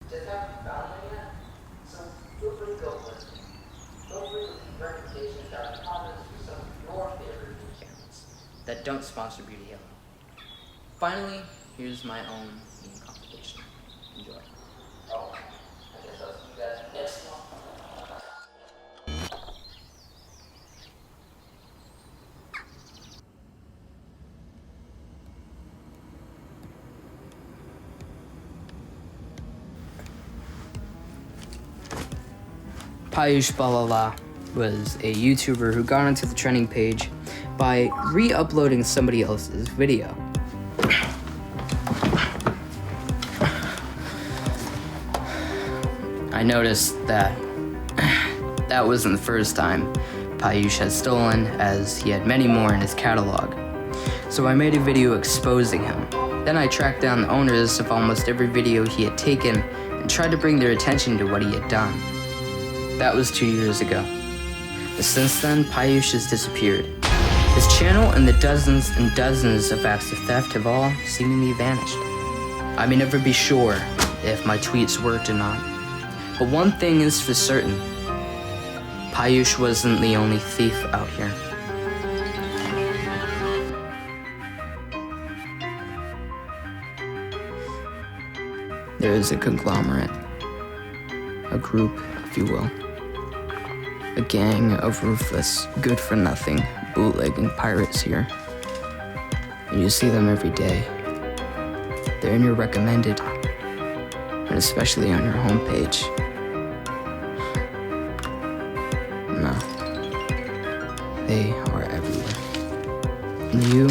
Just haven't found them yet? So feel free to go with me. Feel free to leave recommendations down in the comments for some of your favorite news channels that don't sponsor Beauty Halo. Finally, here's my own meme compilation. Enjoy. Oh, I guess I'll see you guys next one. 𝐒𝐓𝐄𝐀𝐋𝐈𝐍𝐆 was a YouTuber who got onto the trending page by re-uploading somebody else's video. I noticed that that wasn't the first time 𝐒𝐓𝐄𝐀𝐋𝐈𝐍𝐆 had stolen, as he had many more in his catalog. So I made a video exposing him. Then I tracked down the owners of almost every video he had taken and tried to bring their attention to what he had done. That was 2 years ago. But since then, 𝐒𝐓𝐄𝐀𝐋𝐈𝐍𝐆 has disappeared. His channel and the dozens and dozens of acts of theft have all seemingly vanished. I may never be sure if my tweets worked or not. But one thing is for certain, 𝐒𝐓𝐄𝐀𝐋𝐈���𝐆 wasn't the only thief out here. There is a conglomerate, a group, if you will. A gang of ruthless, good-for-nothing, bootlegging pirates here. And you see them every day. They're in your recommended, and especially on your homepage. No. They are everywhere. And you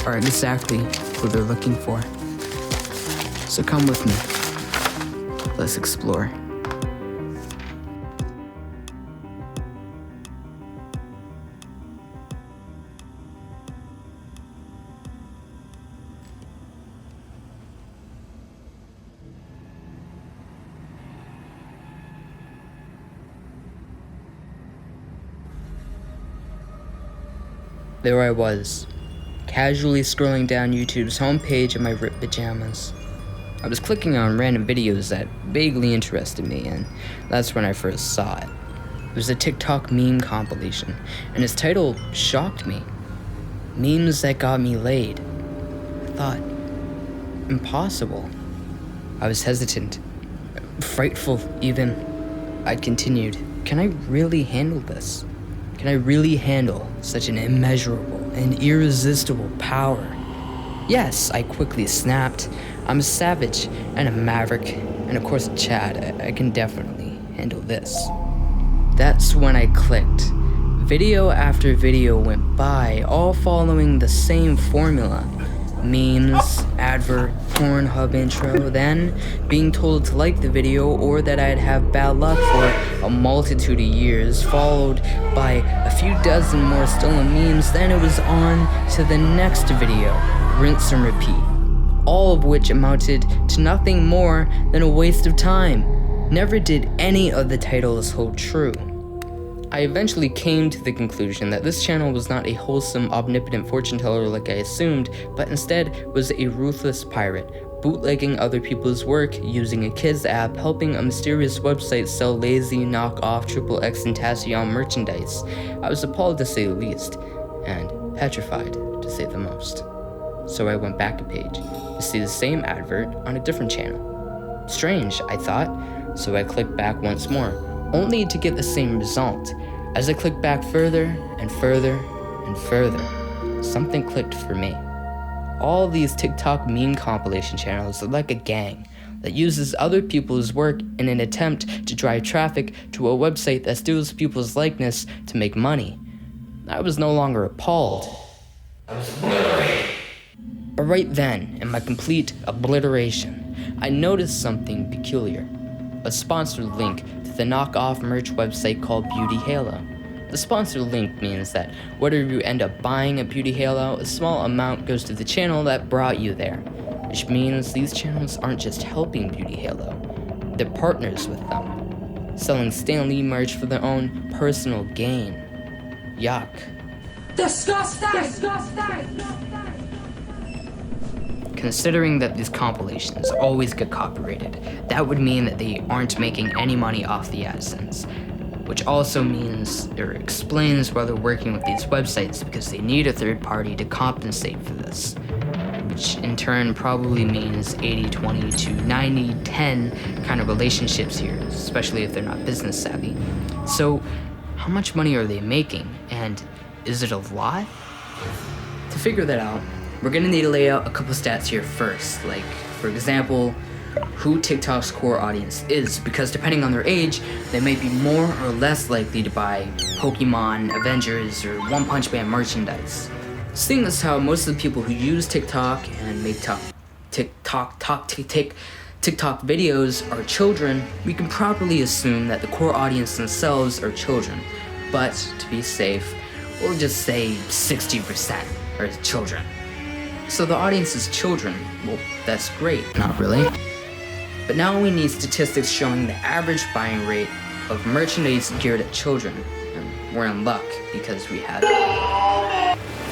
are exactly who they're looking for. So come with me. Let's explore. There I was, casually scrolling down YouTube's homepage in my ripped pajamas. I was clicking on random videos that vaguely interested me, and that's when I first saw it. It was a TikTok meme compilation, and its title shocked me. Memes that got me laid. I thought, impossible. I was hesitant, frightful even. I continued, can I really handle this? Can I really handle such an immeasurable and irresistible power? Yes, I quickly snapped. I'm a savage and a maverick, and of course a Chad. I can definitely handle this. That's when I clicked. Video after video went by, all following the same formula. Memes, advert, Pornhub intro, then being told to like the video or that I'd have bad luck for a multitude of years, followed by a few dozen more stolen memes. Then it was on to the next video, rinse and repeat, all of which amounted to nothing more than a waste of time. Never did any of the titles hold true. I eventually came to the conclusion that this channel was not a wholesome, omnipotent fortune teller like I assumed, but instead was a ruthless pirate, bootlegging other people's work, using a kids app, helping a mysterious website sell lazy, knockoff 𝐒𝐓𝐄𝐃𝐋𝐈𝐍𝐆 merchandise. I was appalled to say the least, and petrified to say the most. So I went back a page to see the same advert on a different channel. Strange, I thought, so I clicked back once more, only to get the same result. As I clicked back further and further and further, something clicked for me. All these TikTok meme compilation channels are like a gang that uses other people's work in an attempt to drive traffic to a website that steals people's likeness to make money. I was no longer appalled. I was obliterated. But right then, in my complete obliteration, I noticed something peculiar. A sponsored link to the knockoff merch website called Beauty Halo. The sponsored link means that whether you end up buying a Beauty Halo, a small amount goes to the channel that brought you there, which means these channels aren't just helping Beauty Halo, they're partners with them, selling Stan Lee merch for their own personal gain. Yuck. Disgusting! Disgusting! considering that these compilations always get copyrighted, that would mean that they aren't making any money off the AdSense, which also means or explains why they're working with these websites, because they need a third party to compensate for this, which in turn probably means 80-20 to 90-10 kind of relationships here, especially if they're not business savvy. So how much money are they making, and is it a lot? To figure that out, we're gonna need to lay out a couple stats here first, like for example, who TikTok's core audience is, because depending on their age, they may be more or less likely to buy Pokemon, Avengers, or One Punch Man merchandise. Seeing as how most of the people who use TikTok and make TikTok videos are children, we can properly assume that the core audience themselves are children. But to be safe, we'll just say 60% are children. So the audience is children. Well, that's great. Not really. But now we need statistics showing the average buying rate of merchandise geared at children. And we're in luck because we have it.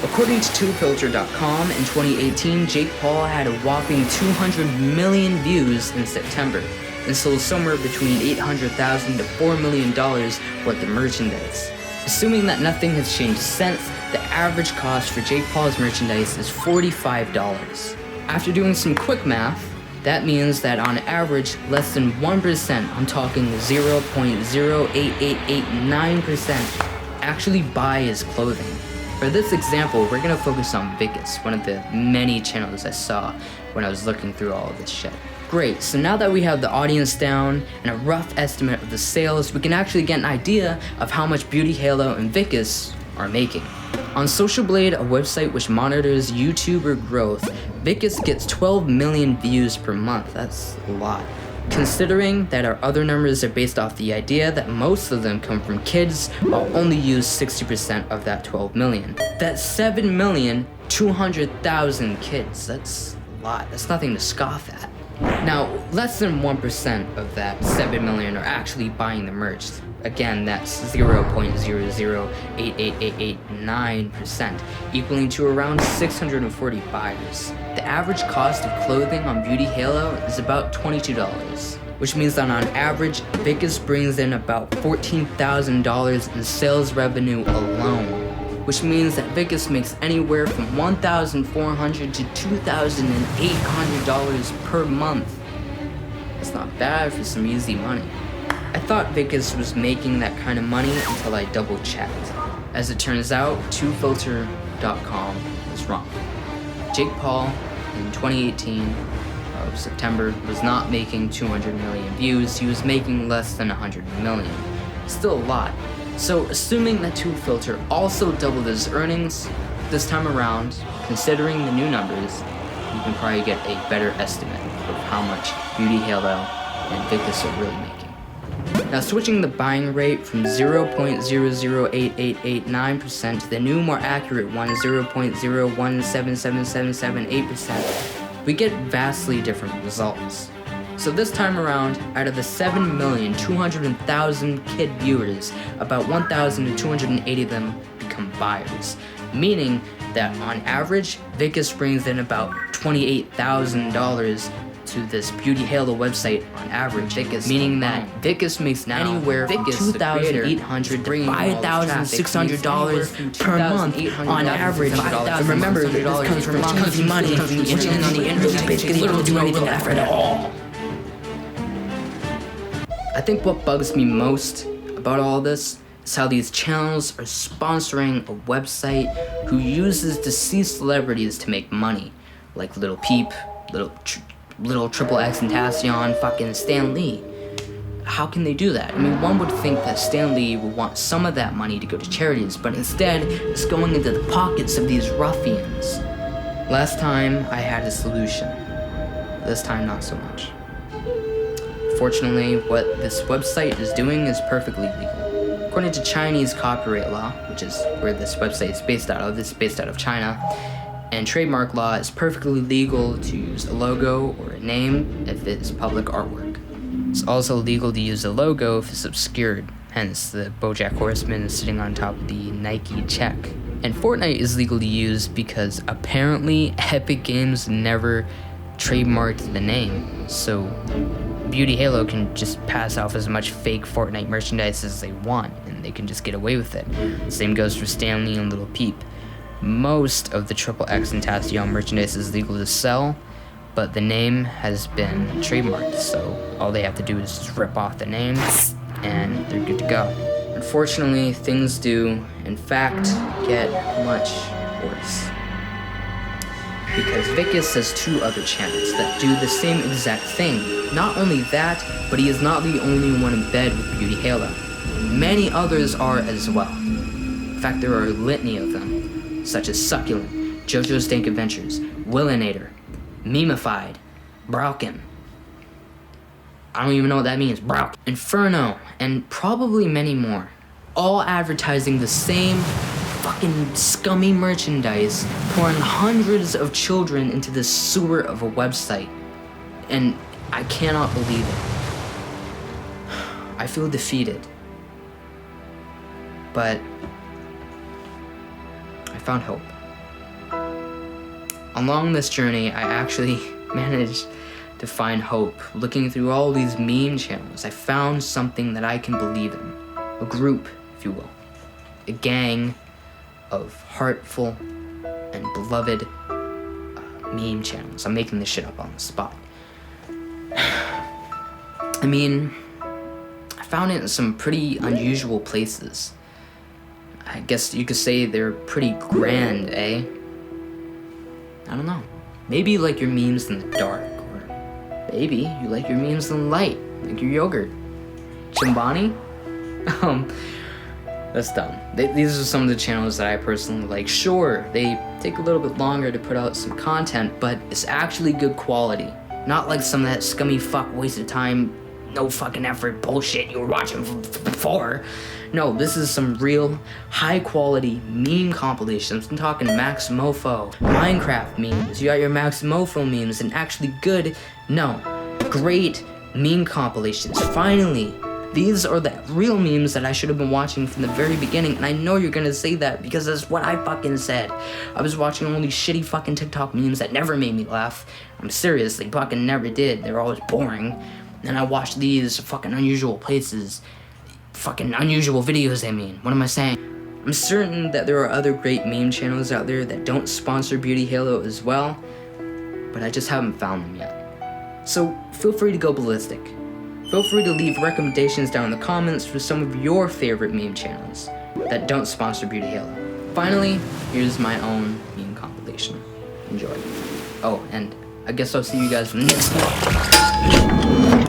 According to 𝐒𝐓𝐄𝐀𝐋.com, in 2018, Jake Paul had a whopping 200 million views in September and sold somewhere between $800,000 to $4 million worth of merchandise. Assuming that nothing has changed since, the average cost for Jake Paul's merchandise is $45. After doing some quick math, that means that on average, less than 1%, I'm talking 0.08889%, actually buy his clothing. For this example, we're gonna focus on 𝐒𝐓𝐄𝐃, one of the many channels I saw when I was looking through all of this shit. Great, so now that we have the audience down and a rough estimate of the sales, we can actually get an idea of how much Beauty Halo and 𝐒𝐓𝐄𝐃 are making. On Social Blade, a website which monitors YouTuber growth, 𝐒𝐒𝐃 gets 12 million views per month. That's a lot. Considering that our other numbers are based off the idea that most of them come from kids, I'll only use 60% of that 12 million. That's 7,200,000 kids. That's a lot. That's nothing to scoff at. Now, less than 1% of that 7 million are actually buying the merch. Again, that's 0.08889%, equaling to around 640 buyers. The average cost of clothing on Beauty Halo is about $22, which means that on average, 𝐒𝐒𝐃 brings in about $14,000 in sales revenue alone, which means that 𝐒𝐒𝐃 makes anywhere from $1,400 to $2,800 per month. That's not bad for some easy money. I thought 𝐒𝐒𝐃 was making that kind of money until I double checked. As it turns out, 𝐒𝐓𝐄𝐃.com was wrong. Jake Paul in 2018 of September was not making 200 million views, he was making less than 100 million. Still a lot. So assuming that 𝐒𝐓𝐄𝐃 also doubled his earnings this time around, considering the new numbers, you can probably get a better estimate of how much Beauty Halo and 𝐒𝐒𝐃 are really making. Now switching the buying rate from 0.08889% to the new more accurate one, 0.0177778%, we get vastly different results. So this time around, out of the 7,200,000 kid viewers, about 1,280 of them become buyers, meaning that on average, 𝐒𝐒𝐃 brings in about $28,000 to this Beauty Halo website on average, meaning that 𝐒𝐒𝐃 makes anywhere from $2,800 to $5,600 per month on average. And remember, this comes from money from the internet. On the internet, you basically don't do anything effort at all. I think what bugs me most about all this is how these channels are sponsoring a website who uses deceased celebrities to make money, like Lil Peep, Little �XXXTentacion, fucking Stan Lee. How can they do that? I mean, one would think that Stan Lee would want some of that money to go to charities, but instead, it's going into the pockets of these ruffians. Last time, I had a solution. This time, not so much. Fortunately, what this website is doing is perfectly legal. According to Chinese copyright law, which is where this website is based out of, this is based out of China, and trademark law, it's perfectly legal to use a logo or a name if it's public artwork. It's also legal to use a logo if it's obscured, hence the BoJack Horseman is sitting on top of the Nike check And Fortnite is legal to use because apparently Epic Games never trademarked the name, so Beauty Halo can just pass off as much fake Fortnite merchandise as they want, and they can just get away with it. Same goes for Stanley and Little Peep. Most of the XXX and Tassion merchandise is legal to sell, but the name has been trademarked, so all they have to do is just rip off the name, and they're good to go. Unfortunately, things do, in fact, get much worse. Because Vicus has 2 other channels that do the same exact thing. Not only that, but he is not the only one in bed with Beauty Halo. Many others are as well. In fact, there are a litany of them, such as Succulent, JoJo's Dank Adventures, Willinator, Memified, Brauken. I don't even know what that means, Brauken, Inferno, and probably many more. All advertising the same fucking scummy merchandise, pouring hundreds of children into the sewer of a website. And I cannot believe it. I feel defeated. But I found hope. Along this journey, I actually managed to find hope. Looking through all these meme channels, I found something that I can believe in. A group, if you will. A gang of heartful and beloved meme channels. I'm making this shit up on the spot. I mean, I found it in some pretty unusual places. I guess you could say they're pretty grand, eh? I don't know. Maybe you like your memes in the dark, or maybe you like your memes in the light, like your yogurt. Chimbani? That's dumb. These are some of the channels that I personally like. Sure, they take a little bit longer to put out some content, but it's actually good quality. Not like some of that scummy fuck waste of time, no fucking effort bullshit you were watching before. No, this is some real high quality meme compilations. I'm talking Max Mofo, Minecraft memes. You got your Max Mofo memes and actually good, no, great meme compilations. Finally. These are the real memes that I should have been watching from the very beginning, and I know you're gonna say that because that's what I fucking said. I was watching all these shitty fucking TikTok memes that never made me laugh. I'm serious, they fucking never did. They were always boring. And I watched these fucking unusual places. Fucking unusual videos, I mean. What am I saying? I'm certain that there are other great meme channels out there that don't sponsor Beauty Halo as well, but I just haven't found them yet. So feel free to go ballistic. Feel free to leave recommendations down in the comments for some of your favorite meme channels that don't sponsor Beauty Halo. Finally, here's my own meme compilation. Enjoy. Oh, and I guess I'll see you guys in the next one.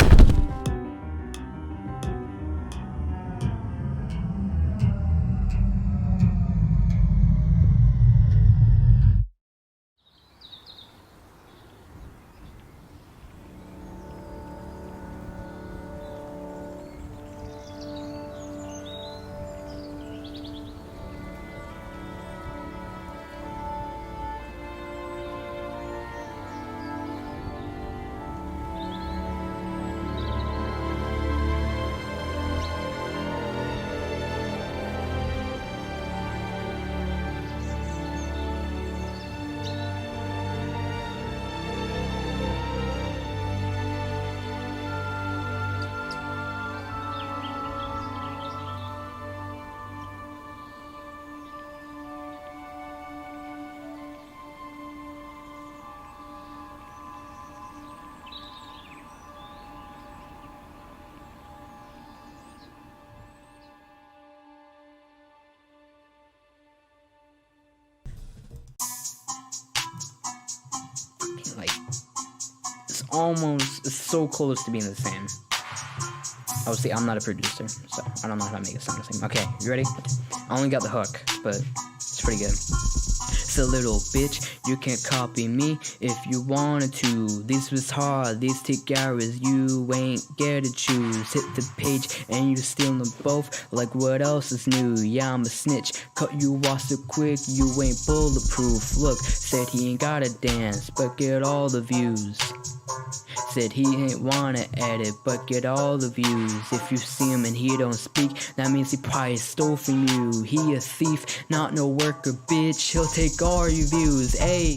It's so close to being the same. Obviously, I'm not a producer, so I don't know how to make it sound the same. Okay, you ready? I only got the hook, but it's pretty good. So little bitch, you can't copy me if you wanted to. This was hard, these take hours, you ain't get to choose. Hit the page and you steal them both, like what else is new? Yeah, I'm a snitch, cut you off so quick, you ain't bulletproof. Look, said he ain't gotta dance, but get all the views. Said he ain't wanna edit, but get all the views. If you see him and he don't speak, that means he probably stole from you. He a thief, not no worker, bitch. He'll take all your views, ayy.